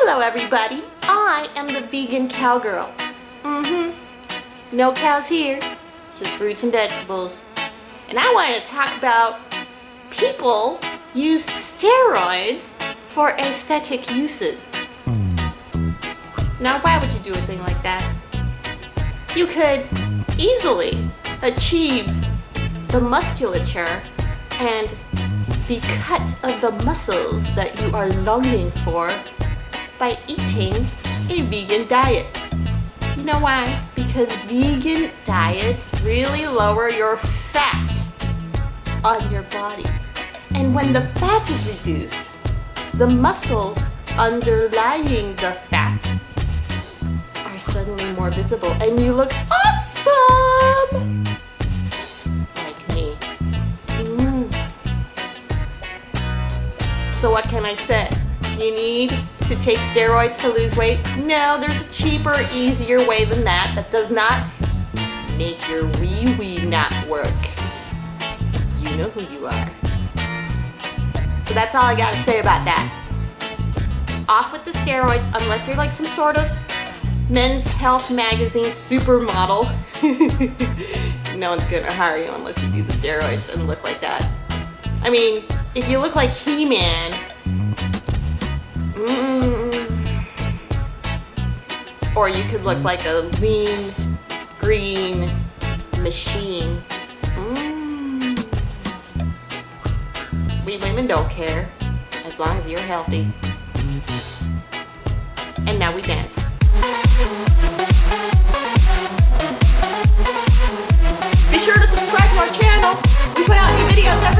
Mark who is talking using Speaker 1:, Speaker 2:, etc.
Speaker 1: Hello everybody, I am the vegan cowgirl. No cows here, just fruits and vegetables. And I want to talk about people use steroids for aesthetic uses. Now why would you do a thing like that? You could easily achieve the musculature and the cut of the muscles that you are longing for by eating a vegan diet. You know why? Because vegan diets really lower your fat on your body. And when the fat is reduced, the muscles underlying the fat are suddenly more visible and you look awesome! Like me. So what can I say? Do you need to take steroids to lose weight? No, there's a cheaper, easier way than that that does not make your wee-wee not work. You know who you are. So that's all I gotta say about that. Off with the steroids, unless you're like some sort of Men's Health magazine supermodel. No one's gonna hire you unless you do the steroids and look like that. I mean, if you look like He-Man, or you could look like a lean, green machine. We women don't care, as long as you're healthy. And now we dance. Be sure to subscribe to our channel. We put out new videos every